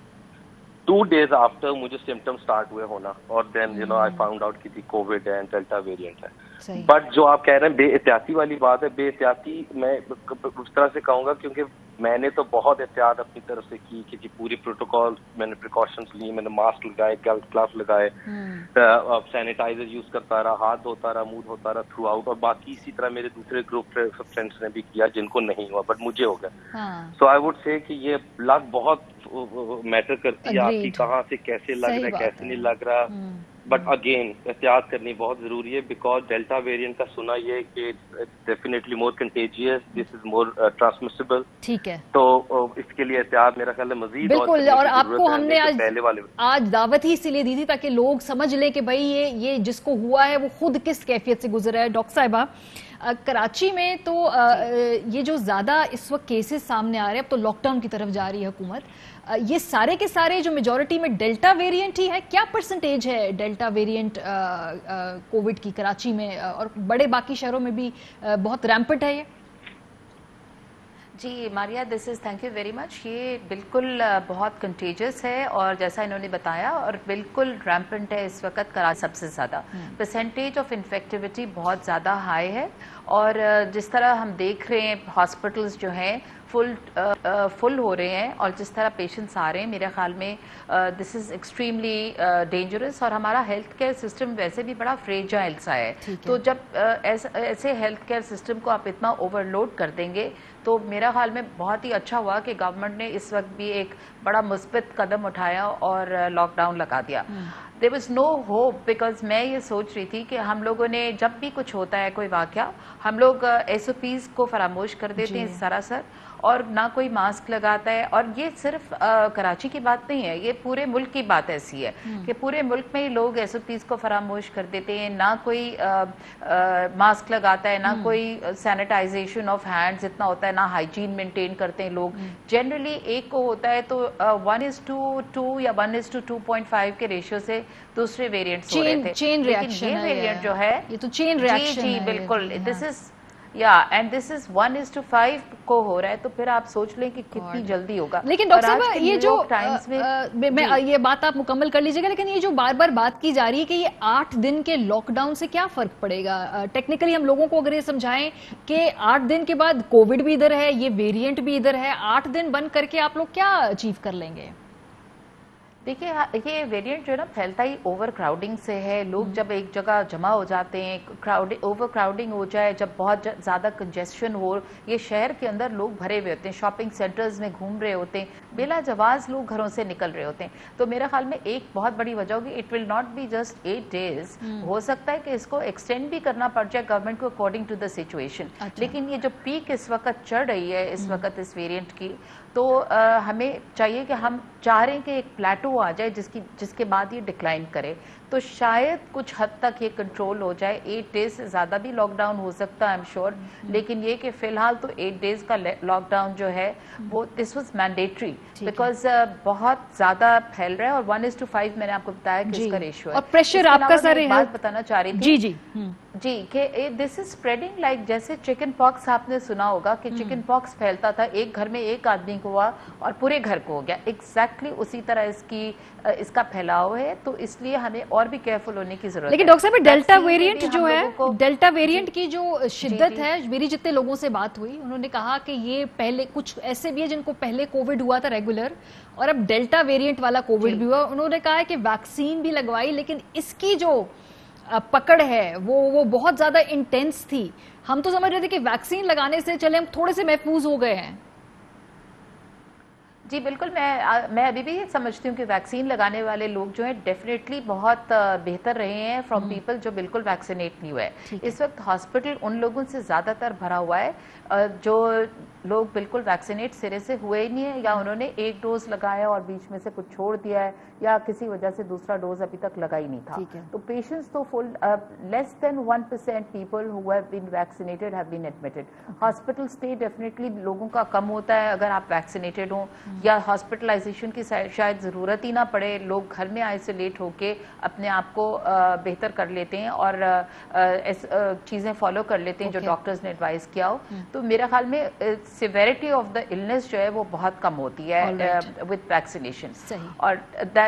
2 days after مجھے سمٹم سٹارٹ ہوئے ہونا, اور دین آئی فاؤنڈ آؤٹ کہ کووڈ ہے, ڈیلٹا ویریئنٹ ہے. بٹ جو آپ کہہ رہے ہیں بے احتیاطی والی بات ہے, بے احتیاطی میں اس طرح سے کہوں گا کیونکہ میں نے تو بہت احتیاط اپنی طرف سے کی کہ پوری پروٹوکال میں نے پریکاشنز لی, میں نے ماسک لگائے, گلوز لگائے, سینیٹائزر یوز کرتا رہا, ہاتھ دھوتا رہا, منہ دھوتا رہا تھرو آؤٹ. اور باقی اسی طرح میرے دوسرے گروپ فرینڈس نے بھی کیا جن کو نہیں ہوا بٹ مجھے ہو گیا. سو آئی وڈ سے کہ یہ لک بہت میٹر کرتی ہے, آپ کی کہاں سے کیسے لگ رہا ہے, کیسے نہیں لگ رہا. بٹ اگین احتیاط کرنی بہت ضروری ہے, بیکاز ڈیلٹا ویریئنٹ کا سنا یہ کہ ڈیفینیٹلی مور کنٹیجیس, دس از مور ٹرانسمیسیبل. ٹھیک ہے, تو اس کے لیے احتیاط میرا خیال ہے مزید. بالکل, اور آپ کو ہم نے آج دعوت ہی اسی لیے دی تھی تاکہ لوگ سمجھ لیں کہ بھائی یہ جس کو ہوا ہے وہ خود کس کیفیت سے گزرا ہے. ڈاکٹر صاحبہ, کراچی میں تو یہ جو زیادہ اس وقت کیسز سامنے آ رہے ہیں, اب تو لاک ڈاؤن کی طرف جا رہی ہے حکومت, یہ سارے کے سارے جو میجورٹی میں ڈیلٹا ویریئنٹ ہی ہے. کیا پرسنٹیج ہے ڈیلٹا ویریئنٹ کووڈ کی کراچی میں, اور بڑے باقی شہروں میں بھی بہت ریمپٹ ہے یہ؟ جی ماریا, دس is thank you very much. یہ بالکل بہت کنٹیجس ہے, اور جیسا انہوں نے بتایا, اور بالکل ریمپنٹ ہے اس وقت کراچی. سب سے زیادہ پرسنٹیج آف انفیکٹیوٹی بہت زیادہ ہائی ہے, اور جس طرح ہم دیکھ رہے ہیں ہاسپٹلز جو ہیں فل ہو رہے ہیں, اور جس طرح پیشنٹس آ رہے ہیں, میرے خیال میں دس از ایکسٹریملی ڈینجرس. اور ہمارا ہیلتھ کیئر سسٹم ویسے بھی بڑا فریجائل سا ہے, تو جب ایسے ہیلتھ کیئر سسٹم کو آپ اتنا اوور لوڈ کر دیں گے, تو میرا خیال میں بہت ہی اچھا ہوا کہ گورنمنٹ نے اس وقت بھی ایک بڑا مثبت قدم اٹھایا اور لاک ڈاؤن لگا دیا. There was no hope, because میں یہ سوچ رہی تھی کہ ہم لوگوں نے جب بھی کچھ ہوتا ہے کوئی واقعہ, ہم لوگ SOPs کو فراموش کر دیتے ہیں سراسر, اور نہ کوئی ماسک لگاتا ہے. اور یہ صرف کراچی کی بات نہیں ہے, یہ پورے ملک کی بات ایسی ہے کہ پورے ملک میں لوگ SOPs کو فراموش کر دیتے ہیں, نہ کوئی ماسک لگاتا ہے, نہ کوئی سینیٹائزیشن آف ہینڈز اتنا ہوتا ہے, نہ ہائیجین مینٹین کرتے ہیں لوگ. جنرلی ایک کو ہوتا ہے تو 1:2 یا 1:2.5 کے ریشیو سے دوسرے ویریئنٹس ہو رہے تھے. چین ریئیکشن یہ ویریئنٹ جو ہے, یہ تو چین ریئیکشن ہے. جی بالکل, دس از اینڈ دس از 1:5 کو ہو رہا ہے, تو پھر آپ سوچ لیں کہ کتنی جلدی ہوگا. لیکن ڈاکٹر صاحب, یہ جو یہ بات آپ مکمل کر لیجیے گا, لیکن یہ جو بار بار بات کی جا رہی ہے کہ یہ 8 دن کے لاک ڈاؤن سے کیا فرق پڑے گا, ٹیکنیکلی ہم لوگوں کو اگر یہ سمجھائیں کہ 8 دن کے بعد کووڈ بھی ادھر ہے, یہ ویریئنٹ بھی ادھر ہے, 8 دن بند کر کے آپ لوگ کیا اچیو کر لیں گے؟ دیکھیے, یہ ویریئنٹ جو ہے نا پھیلتا ہی اوور کراؤڈنگ سے ہے. لوگ جب ایک جگہ جمع ہو جاتے ہیں, اوور کراؤڈنگ ہو جائے, جب بہت زیادہ کنجیشن ہو, یہ شہر کے اندر لوگ بھرے ہوئے ہوتے ہیں, شاپنگ سینٹرز میں گھوم رہے ہوتے ہیں, بلا جواز لوگ گھروں سے نکل رہے ہوتے ہیں. تو میرا خیال میں ایک بہت بڑی وجہ ہوگی, it will not be just 8 days, ہو سکتا ہے کہ اس کو ایکسٹینڈ بھی کرنا پڑ جائے گورنمنٹ کو اکارڈنگ ٹو دا سچویشن. لیکن یہ جو پیک اس وقت چڑھ رہی ہے اس وقت اس ویریئنٹ کی, تو ہمیں چاہیے کہ ہم چاہ رہے ہیں کہ ایک پلیٹو آ جائے جس کے بعد یہ ڈکلائن کرے. तो शायद कुछ हद तक ये कंट्रोल हो जाए। 8 डेज से ज़्यादा भी लॉकडाउन हो सकता है, आई एम श्योर, लेकिन ये कि फ़िलहाल तो 8 डेज का लॉकडाउन जो है वो दिस वाज मैंडेटरी बिकॉज बहुत ज़्यादा फैल रहा है, और 1:5 मैंने आपको बताया कि इसका रेशियो है। और प्रेशर आपका सर बात बताना चाह रही थी जी कि दिस इज स्प्रेडिंग लाइक जैसे चिकन पॉक्स आपने सुना होगा कि चिकन पॉक्स फैलता था, एक घर में एक आदमी को हुआ और पूरे घर को हो गया, एग्जैक्टली उसी तरह इसका फैलाव है। तो इसलिए हमें और भी केयरफुल होने की जरूरत है। लेकिन डॉक्टर साहब, डेल्टा वेरिएंट जो है, डेल्टा वेरिएंट की जो शिद्दत है, मेरी जितने लोगों से बात हुई उन्होंने कहा कि ये पहले कुछ ऐसे भी है जिनको पहले कोविड हुआ था रेगुलर, और अब डेल्टा वेरिएंट वाला कोविड भी हुआ। उन्होंने कहा है कि वैक्सीन भी लगवाई, लेकिन इसकी जो पकड़ है वो बहुत ज्यादा इंटेंस थी। हम तो समझ रहे थे कि वैक्सीन लगाने से चले हम थोड़े से महफूज हो गए हैं। जी बिल्कुल, मैं अभी भी समझती हूँ कि वैक्सीन लगाने वाले लोग जो हैं डेफिनेटली बहुत बेहतर रहे हैं फ्रॉम पीपल जो बिल्कुल वैक्सीनेट नहीं हुए हैं। इस वक्त हॉस्पिटल उन लोगों से ज़्यादातर भरा हुआ है जो लोग बिल्कुल वैक्सीनेट सिरे से हुए ही नहीं है, या उन्होंने एक डोज लगाया और बीच में से कुछ छोड़ दिया है, या किसी वजह से दूसरा डोज अभी तक लगा ही नहीं था। तो पेशेंट्स तो full less than 1% people who have been vaccinated have been admitted. Hospital stay definitely लोगों का कम होता है अगर आप वैक्सीनेटेड हों, या हॉस्पिटलाइजेशन की शायद ज़रूरत ही ना पड़े, लोग घर में आइसोलेट होके अपने आप को बेहतर कर लेते हैं और चीज़ें फॉलो कर लेते हैं जो डॉक्टर्स ने एडवाइस किया हो। तो मेरा ख्याल में सिवेरिटी ऑफ द इलनेस जो है वो बहुत कम होती है विद वैक्सीनेशन, और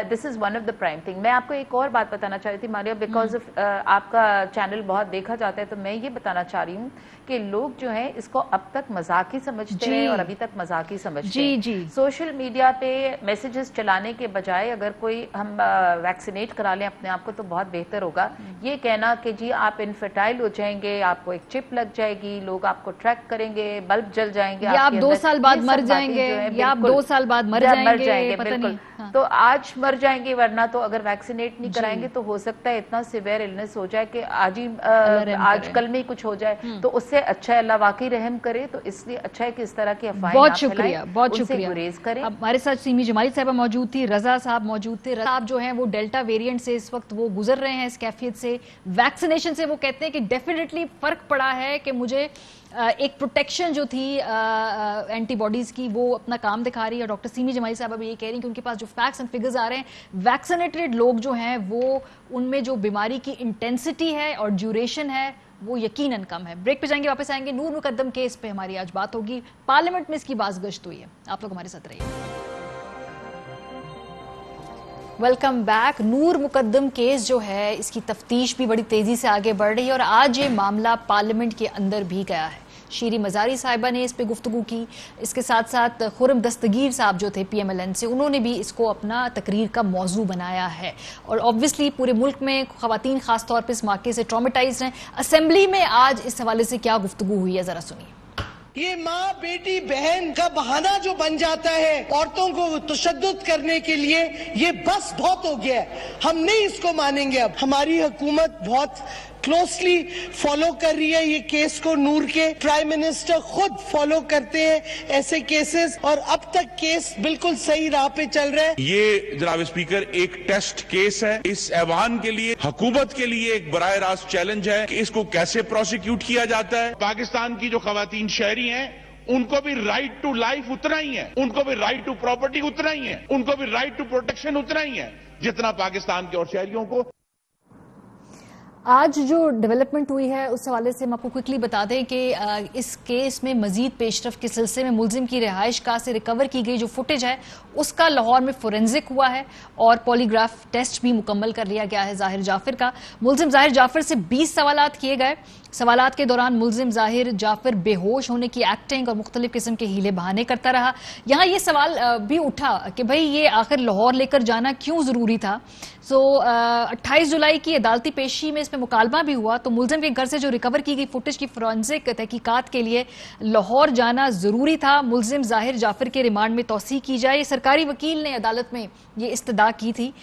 this is one of the prime thing. मैं आपको एक और बात बताना चाह रही थी मारिया, बिकॉज ऑफ आपका चैनल बहुत देखा जाता है, तो मैं ये बताना चाह रही हूँ कि लोग जो हैं इसको अब तक मजाक ही समझते हैं और अभी तक मजाक ही समझते हैं। सोशल मीडिया पे मैसेजेस चलाने के बजाय अगर कोई हम वैक्सीनेट करा लें अपने आप को तो बहुत बेहतर होगा। ये कहना कि जी आप इनफर्टाइल हो जाएंगे, आपको एक चिप लग जाएगी, लोग आपको ट्रैक करेंगे, बल्ब जल जाएंगे, या आप 2 साल बाद मर जाएंगे, या आप 2 साल बाद मर जाएंगे, बिल्कुल। तो आज मर जाएंगे, वरना तो अगर वैक्सीनेट नहीं कराएंगे तो हो सकता है इतना सिवियर इलनेस हो जाए कि आज कल में ही कुछ हो जाए। तो उससे अच्छा अल्लाह वाकई रहम करे, तो इसलिए अच्छा है कि इस तरह की अफवाहें बहुत शुक्रिया, बहुत शुक्रिया। गुरेज करें। हमारे साथ सीमी जमाली साहबा मौजूद थी, रजा साहब मौजूद थे। रजा साहब जो हैं वो डेल्टा वेरिएंट से इस वक्त वो गुजर रहे हैं, इस कैफियत से, वैक्सीनेशन से। वो कहते हैं कि डेफिनेटली फर्क पड़ा है कि मुझे एक प्रोटेक्शन जो थी एंटीबॉडीज की वो अपना काम दिखा रही है। डॉक्टर सीमी जमाली साहब भी ये कह रही हैं कि उनके पास जो फैक्ट्स एंड फिगर्स आ रहे हैं, वैक्सीनेटेड लोग जो हैं वो उनमें जो बीमारी की इंटेंसिटी है और ड्यूरेशन है वो यकीनन कम है। ब्रेक पे जाएंगे, वापस आएंगे। नूर मुकद्दम केस पे हमारी आज बात होगी, पार्लियामेंट में इसकी बाज़गश्त हुई है। आप लोग हमारे साथ रहिए। Welcome back. Noor Mukadam case जो है इसकी तफ्तीश भी बड़ी तेजी से आगे बढ़ रही है और आज ये मामला पार्लियामेंट के अंदर भी गया है। शीरी मजारी साहिबा ने इस पे गुफ्तगू की, इसके साथ साथ खुरम दस्तगीर साहब जो थे PMLN से, उन्होंने भी इसको अपना तकरीर का मौजू बनाया है। और ऑब्वियसली पूरे मुल्क में खवातीन खास तौर पर इस वाक़े से ट्रॉमेटाइज्ड हैं। असेंबली में आज इस हवाले से क्या गुफ्तगू हुई है, जरा सुनिए। ये माँ बेटी बहन का बहाना जो बन जाता है औरतों को तशद्दुद करने के लिए, ये बस बहुत हो गया है। हम नहीं इसको मानेंगे। अब हमारी हुकूमत बहुत क्लोजली फॉलो कर रही है ये केस को। नूर के प्राइम मिनिस्टर खुद फॉलो करते हैं ऐसे केसेस, और अब तक केस बिल्कुल सही राह पे चल रहा है। ये जनाब स्पीकर एक टेस्ट केस है इस ऐवान के लिए, हुकूमत के लिए एक बराह रास्त चैलेंज है कि इसको कैसे प्रोसिक्यूट किया जाता है। पाकिस्तान की जो खवातीन शहरी हैं उनको भी राइट टू लाइफ उतना ही है, उनको भी राइट टू प्रॉपर्टी उतना ही है, उनको भी राइट टू प्रोटेक्शन उतना ही है जितना पाकिस्तान के और शहरियों को। आज जो डेवलपमेंट हुई है उस हवाले से हम आपको क्विकली बता दें कि इस केस में मजीद पेशरफ के सिलसिले में मुलजिम की रिहाइश गाह से रिकवर की गई जो फुटेज है उसका लाहौर में फोरेंसिक हुआ है और पॉलीग्राफ टेस्ट भी मुकम्मल कर लिया गया है जाहिर जाफिर का। मुलजिम जाहिर जाफिर से 20 सवालात किए गए। सवालात के दौरान मुलजिम जाहिर जाफिर बेहोश होने की एक्टिंग और मुख्तलिफ किस्म के हीले बहाने करता रहा। यहाँ ये सवाल भी उठा कि भाई ये आखिर लाहौर लेकर जाना क्यों ज़रूरी था। 28 जुलाई की अदालती पेशी में इसमें मुकालमा भी हुआ, तो मुलजिम के घर से जो रिकवर की गई फुटेज की फोरेंसिक तहकीकात के लिए लाहौर जाना ज़रूरी था। मुलजिम जाहिर जाफिर के रिमांड में तौसीह की जाए। सरकारी वकील ने अदालत में ये इस्तदा की थी,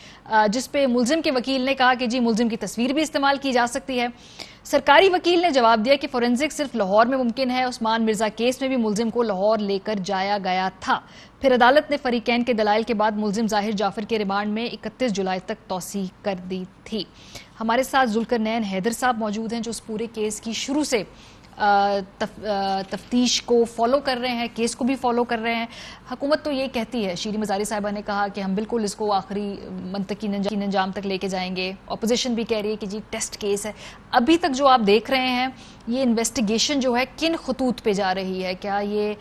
जिसपे मुलजिम के वकील ने कहा कि जी मुलजिम की तस्वीर भी इस्तेमाल की जा सकती है। सरकारी वकील ने जवाब दिया कि फोरेंसिक सिर्फ लाहौर में मुमकिन है। उस्मान मिर्जा केस में भी मुलजिम को लाहौर लेकर जाया गया था। फिर अदालत ने फरीकैन के दलाइल के बाद मुलजिम जाहिर जाफर के रिमांड में 31 जुलाई तक तौसीह कर दी थी। हमारे साथ जुल्करनैन हैदर साहब मौजूद हैं जो इस पूरे केस की शुरू से तफ्तीश को फॉलो कर रहे हैं, केस को भी फॉलो कर रहे हैं। हुकूमत तो ये कहती है, शीरी मज़ारी साहिबा ने कहा कि हम बिल्कुल इसको आखिरी मंतकी अंजाम तक लेके जाएंगे। अपोजिशन भी कह रही है कि जी टेस्ट केस है। अभी तक जो आप देख रहे हैं ये इन्वेस्टिगेशन जो है किन खतूत पे जा रही है, क्या ये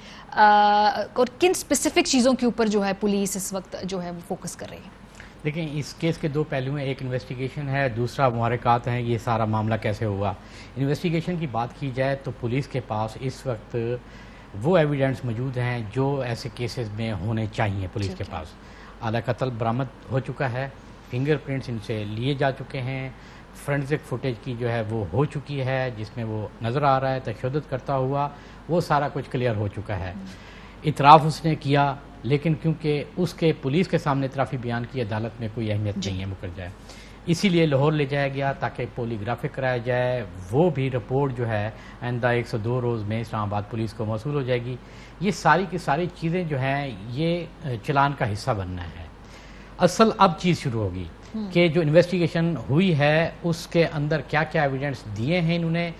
और किन स्पेसिफिक चीज़ों के ऊपर जो है पुलिस इस वक्त जो है वो फोकस कर रही है? देखिए, इस केस के दो पहलू हैं, एक इन्वेस्टिगेशन है, दूसरा मुहर्रिकात हैं, ये सारा मामला कैसे हुआ। इन्वेस्टिगेशन की बात की जाए तो पुलिस के पास इस वक्त वो एविडेंस मौजूद हैं जो ऐसे केसेस में होने चाहिए। पुलिस के पास आला कत्ल बरामद हो चुका है, फिंगरप्रिंट्स इनसे लिए जा चुके हैं, फोरेंसिक फुटेज की जो है वो हो चुकी है जिसमें वो नज़र आ रहा है तशद्दुद करता हुआ, वो सारा कुछ क्लियर हो चुका है। इतराफ़ उसने किया, लेकिन क्योंकि उसके पुलिस के सामने इतराफ़ी बयान की अदालत में कोई अहमियत नहीं है, मुकर जाए, इसीलिए लाहौर ले जाया गया ताकि पॉलीग्राफिक कराया जाए। वो भी रिपोर्ट जो है आइंदा 102 रोज़ में इस्लामाबाद पुलिस को मौसूल हो जाएगी। ये सारी की सारी चीज़ें जो हैं ये चलान का हिस्सा बनना है। असल अब चीज़ शुरू होगी कि जो इन्वेस्टिगेशन हुई है उसके अंदर क्या क्या एविडेंस दिए हैं इन्होंने,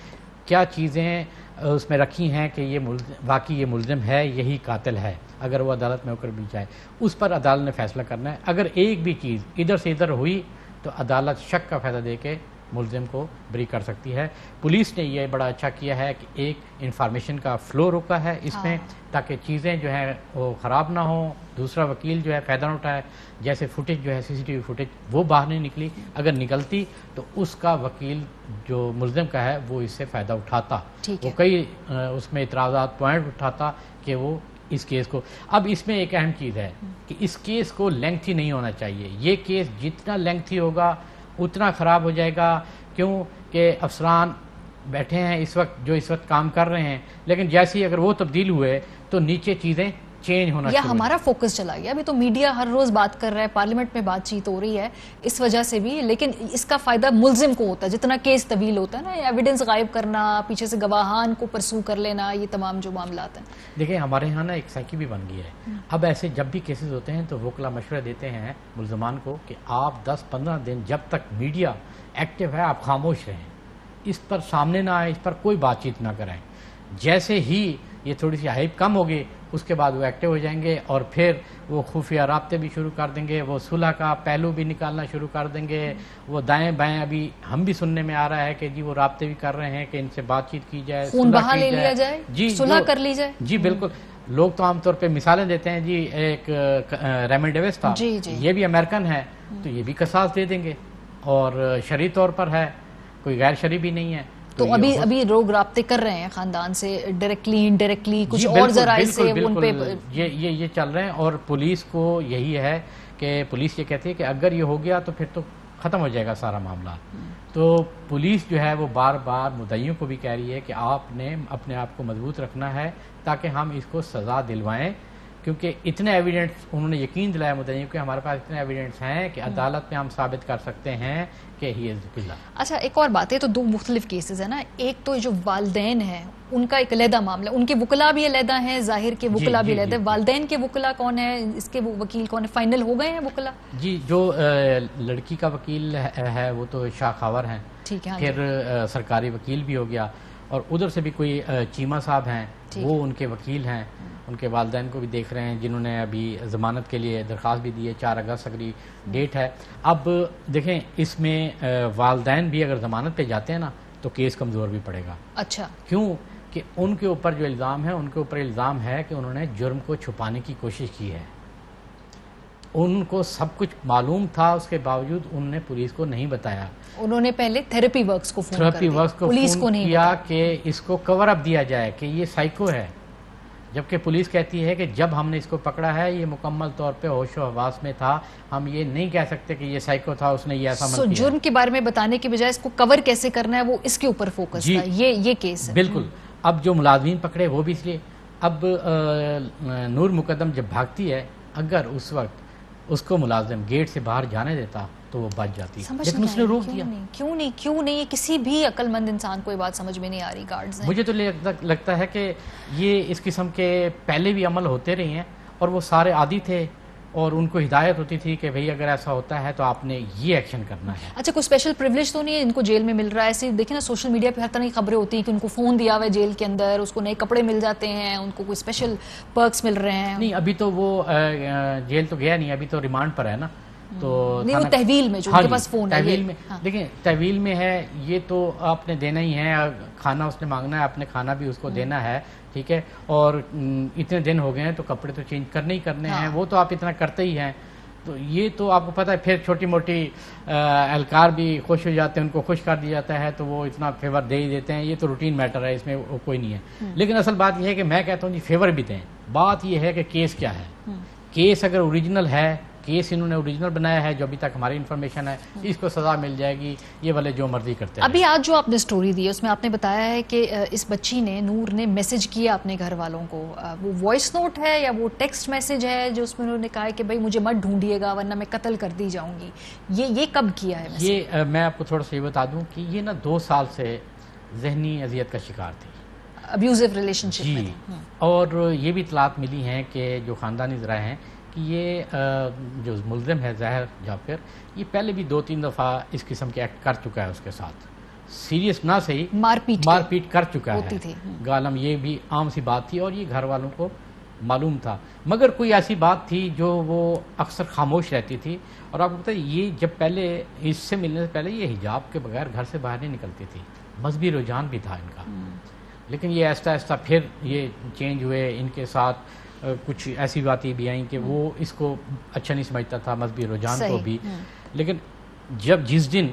क्या चीज़ें उसमें रखी हैं कि ये वाकई ये मुलजिम है, यही कातिल है। अगर वो अदालत में होकर भी जाए उस पर अदालत ने फैसला करना है। अगर एक भी चीज़ इधर से इधर हुई तो अदालत शक का फ़ायदा दे के मुलजिम को बरी कर सकती है। पुलिस ने ये बड़ा अच्छा किया है कि एक इंफॉर्मेशन का फ़्लो रोका है इसमें, ताकि चीज़ें जो हैं वो ख़राब ना हो, दूसरा वकील जो है फ़ायदा ना उठाए। जैसे फुटेज जो है CCTV फुटेज वो बाहर नहीं निकली, अगर निकलती तो उसका वकील जो मुलजिम का है वो इससे फ़ायदा उठाता, वो कई उसमें इतराज़ात पॉइंट उठाता कि वो इस केस को। अब इसमें एक अहम चीज़ है कि इस केस को लेंथी नहीं होना चाहिए। ये केस जितना लेंथी होगा उतना ख़राब हो जाएगा, क्यों कि अफसरान बैठे हैं इस वक्त जो इस वक्त काम कर रहे हैं, लेकिन जैसे ही अगर वो तब्दील हुए तो नीचे चीज़ें चेंज होना या हमारा फोकस चला गया। अभी तो मीडिया हर रोज बात कर रहा है, पार्लियामेंट में बातचीत हो रही है इस वजह से भी, लेकिन इसका फायदा मुलजिम को होता है। जितना केस तवील होता है ना, एविडेंस गायब करना, पीछे से गवाहान को परसू कर लेना, ये तमाम जो मामलात हैं। देखिए, हमारे यहाँ ना एक साइकी भी बन गई है। अब ऐसे जब भी केसेस होते हैं तो वकला मशवरा देते हैं मुलजमान को कि आप 10-15 दिन जब तक मीडिया एक्टिव है आप खामोश रहें, इस पर सामने ना आए, इस पर कोई बातचीत ना करें। जैसे ही ये थोड़ी सी हाइप कम होगी उसके बाद वो एक्टिव हो जाएंगे और फिर वो खुफिया राब्ते भी शुरू कर देंगे, वो सुलह का पहलू भी निकालना शुरू कर देंगे। वो दाएं बाएं अभी हम भी सुनने में आ रहा है कि जी वो राब्ते भी कर रहे हैं कि इनसे बातचीत की जाए, खून बहा ले लिया जाए, जी सुलह कर ली जाए। जी बिल्कुल, लोग तो आमतौर पे मिसालें देते हैं। जी एक रेमन डेविस था, ये भी अमेरिकन है, तो ये भी कसास दे देंगे और शरई तौर पर है, कोई गैर शरई भी नहीं है। तो अभी लोग राब्ते कर रहे हैं खानदान से डायरेक्टली इनडायरेक्टली, कुछ और जराए से उन पे ये चल रहे हैं। और पुलिस को यही है कि पुलिस ये कहती है कि अगर ये हो गया तो फिर तो ख़त्म हो जाएगा सारा मामला। तो पुलिस जो है वो बार बार मुद्दइयों को भी कह रही है कि आपने अपने आप को मजबूत रखना है ताकि हम इसको सज़ा दिलवाएं, क्योंकि इतने एविडेंस उन्होंने यकीन दिलाया मुद्दइयों के हमारे पास इतने एविडेंस हैं कि अदालत में हम साबित कर सकते हैं कि ही इज़ किल्ला। अच्छा, एक और बात है, तो दो मुख्तलिफ केसेस है ना। एक तो जो वालदैन हैं उनका एक अलहदा मामला, उनके वकला भी अलहदा हैं, जाहिर के वकला भी अलहदा है। वालदैन के वकला कौन है, इसके वकील कौन है, फाइनल हो गए हैं वकला? जी, जो लड़की का वकील है वो तो शाह खावर हैं, ठीक है। फिर सरकारी वकील भी हो गया और उधर से भी कोई चीमा साहब हैं, वो उनके वकील हैं। उनके वालदैन को भी देख रहे हैं जिन्होंने अभी ज़मानत के लिए दरख्वास्त भी दी है, 4 अगस्त अगली डेट है। अब देखें, इसमें वालदैन भी अगर ज़मानत पे जाते हैं ना तो केस कमज़ोर भी पड़ेगा। अच्छा, क्यों कि उनके ऊपर जो इल्ज़ाम है, उनके ऊपर इल्ज़ाम है कि उन्होंने जुर्म को छुपाने की कोशिश की है। उनको सब कुछ मालूम था, उसके बावजूद उन्होंने पुलिस को नहीं बताया। उन्होंने पहले थेरेपी वर्क्स को फोन पुलिस को नहीं किया कि इसको कवर अप दिया जाए कि ये साइको है, जबकि पुलिस कहती है कि जब हमने इसको पकड़ा है ये मुकम्मल तौर पे होश व हवास में था, हम ये नहीं कह सकते कि ये साइको था, उसने ये ऐसा किया। जुर्म के बारे में बताने के बजाय इसको कवर कैसे करना है वो इसके ऊपर फोकस था। ये केस है। बिल्कुल। अब जो मुलाजमीन पकड़े वो भी इसलिए, अब नूर मुकद्दम जब भागती है, अगर उस वक्त उसको मुलाजिम गेट से बाहर जाने देता تو وہ بچ جاتی، سمجھ لیکن اس نے روک دیا. کیوں نہیں؟ کسی بھی عقل مند انسان کو یہ بات سمجھ میں نہیں آ رہی. گارڈز مجھے تو لگتا ہے کہ یہ اس قسم کے پہلے بھی عمل ہوتے رہے ہیں اور وہ سارے عادی تھے اور ان کو ہدایت ہوتی تھی کہ بھئی اگر ایسا ہوتا ہے تو آپ نے یہ ایکشن کرنا ہے. اچھا کوئی اسپیشل پریولیج تو نہیں ہے ان کو جیل میں مل رہا ہے؟ ایسے دیکھیں نا سوشل میڈیا پہ ہر طرح کی خبریں ہوتی ہیں کہ ان کو فون دیا ہوا ہے جیل کے اندر، اس کو نئے کپڑے مل جاتے ہیں، ان کو کوئی اسپیشل پرکس مل رہے ہیں. نہیں ابھی تو وہ جیل تو گیا نہیں، ابھی تو ریمانڈ پر ہے نا. تو نہیں وہ تحویل میں جو ان کے پاس فون ہے، تحویل میں دیکھیں تحویل میں ہے، یہ تو آپ نے دینا ہی ہے، کھانا اس نے مانگنا ہے، آپ نے کھانا بھی اس کو دینا ہے، ٹھیک ہے. اور اتنے دن ہو گئے ہیں تو کپڑے تو چینج کرنے ہی کرنے ہیں، وہ تو آپ اتنا کرتے ہی ہیں. تو یہ تو آپ کو پتہ ہے، پھر چھوٹی موٹی اہلکار بھی خوش ہو جاتے ہیں، ان کو خوش کر دیا جاتا ہے تو وہ اتنا فیور دے ہی دیتے ہیں. یہ تو روٹین میٹر ہے، اس میں کوئی نہیں ہے. لیکن اصل بات یہ ہے کہ میں کہتا ہوں جی فیور بھی دیں. بات یہ ہے کہ کیس کیا ہے. کیس اگر اوریجنل ہے، کیس انہوں نے اوریجنل بنایا ہے جو ابھی تک ہماری انفارمیشن ہے، اس کو سزا مل جائے گی. یہ والے جو مرضی کرتے ہیں. ابھی آج جو آپ نے سٹوری دی ہے اس میں آپ نے بتایا ہے کہ اس بچی نے، نور نے میسج کیا اپنے گھر والوں کو. وہ وائس نوٹ ہے یا وہ ٹیکسٹ میسج ہے جو اس میں انہوں نے کہا ہے کہ بھائی مجھے مت ڈھونڈیے گا ورنہ میں قتل کر دی جاؤں گی؟ یہ کب کیا ہے؟ یہ میں آپ کو تھوڑا سا یہ بتا دوں کہ یہ نا 2 سال سے ذہنی اذیت کا شکار تھی، ابیوزو ریلیشن شپ میں. اور یہ بھی اطلاعات ملی ہیں کہ جو خاندانی ذرائع ہیں کہ یہ جو ملزم ہے ظاہر جعفر، یہ پہلے بھی 2-3 دفعہ اس قسم کے ایکٹ کر چکا ہے اس کے ساتھ. سیریس نہ صحیح مار پیٹ کر چکا ہے. غالم یہ بھی عام سی بات تھی اور یہ گھر والوں کو معلوم تھا، مگر کوئی ایسی بات تھی جو وہ اکثر خاموش رہتی تھی. اور آپ کو پتہ ہے یہ جب پہلے اس سے ملنے سے پہلے یہ حجاب کے بغیر گھر سے باہر نہیں نکلتی تھی. مذہبی رجحان بھی تھا ان کا، لیکن یہ آہستہ آہستہ پھر یہ چینج ہوئے. ان کے ساتھ کچھ ایسی باتیں بھی آئیں کہ وہ اس کو اچھا نہیں سمجھتا تھا، مذہبی رجحان کو بھی. لیکن جس دن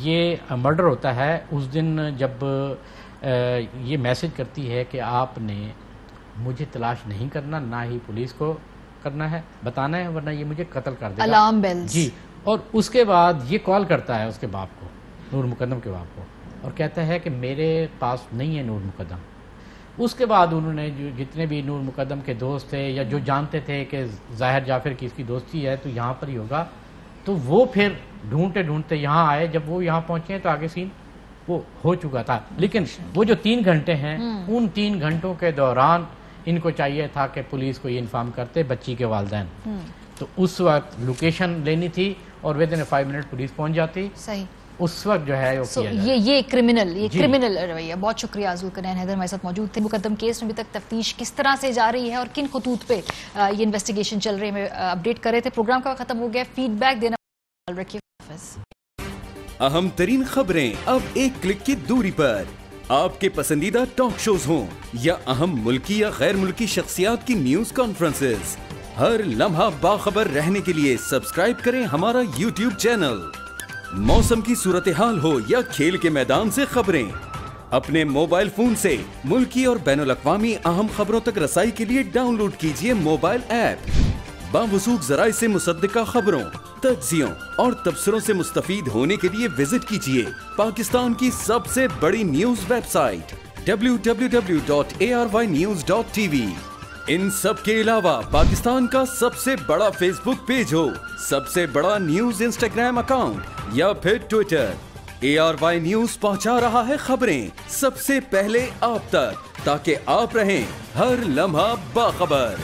یہ مرڈر ہوتا ہے اس دن جب یہ میسج کرتی ہے کہ آپ نے مجھے تلاش نہیں کرنا، نہ ہی پولیس کو کرنا ہے، بتانا ہے ورنہ یہ مجھے قتل کر دے گا. Alarm bells. جی. اور اس کے بعد یہ کال کرتا ہے اس کے باپ کو، نور مقدم کے باپ کو، اور کہتا ہے کہ میرے پاس نہیں ہے نور مقدم. اس کے بعد انہوں نے جتنے بھی نور مقدم کے دوست تھے یا جو جانتے تھے کہ ظاہر جعفر کی اس کی دوستی ہے تو یہاں پر ہی ہوگا، تو وہ پھر ڈھونڈتے یہاں آئے. جب وہ یہاں پہنچے تو آگے سین وہ ہو چکا تھا. لیکن وہ جو 3 گھنٹے ہیں ان 3 گھنٹوں کے دوران ان کو چاہیے تھا کہ پولیس کو یہ انفارم کرتے بچی کے والدین. تو اس وقت لوکیشن لینی تھی اور within 5 منٹ پولیس پہنچ جاتی. صحیح. اس وقت جو ہے یہ کرمنل رویہ. بہت شکریہ عزول کرین حیدر ہمارے ساتھ موجود تھے. مقدم کیس میں ابھی تک تفتیش کس طرح سے جا رہی ہے اور کن خطوط پہ یہ انویسٹیگیشن چل رہی ہے اپڈیٹ کر رہے تھے. پروگرام کا ختم ہو گیا. فیڈ بیک دینا رکھیے. اہم ترین خبریں اب ایک کلک کی دوری پر. آپ کے پسندیدہ ٹاک شوز ہوں یا اہم ملکی یا غیر ملکی شخصیات کی نیوز کانفرنسز، ہر لمحہ باخبر رہنے کے لیے سبسکرائب کریں ہمارا YouTube چینل. موسم کی صورتحال ہو یا کھیل کے میدان سے خبریں، اپنے موبائل فون سے ملکی اور بین الاقوامی اہم خبروں تک رسائی کے لیے ڈاؤن لوڈ کیجیے موبائل ایپ. باوثوق ذرائع سے مصدقہ خبروں، تجزیوں اور تبصروں سے مستفید ہونے کے لیے وزٹ کیجیے پاکستان کی سب سے بڑی نیوز ویب سائٹ www.arYnews.tv. ان سب کے علاوہ پاکستان کا سب سے بڑا فیس بک پیج ہو، سب سے بڑا نیوز انسٹاگرام اکاؤنٹ یا پھر ٹویٹر، ARY نیوز پہنچا رہا ہے خبریں سب سے پہلے آپ تک، تاکہ آپ رہیں ہر لمحہ باخبر.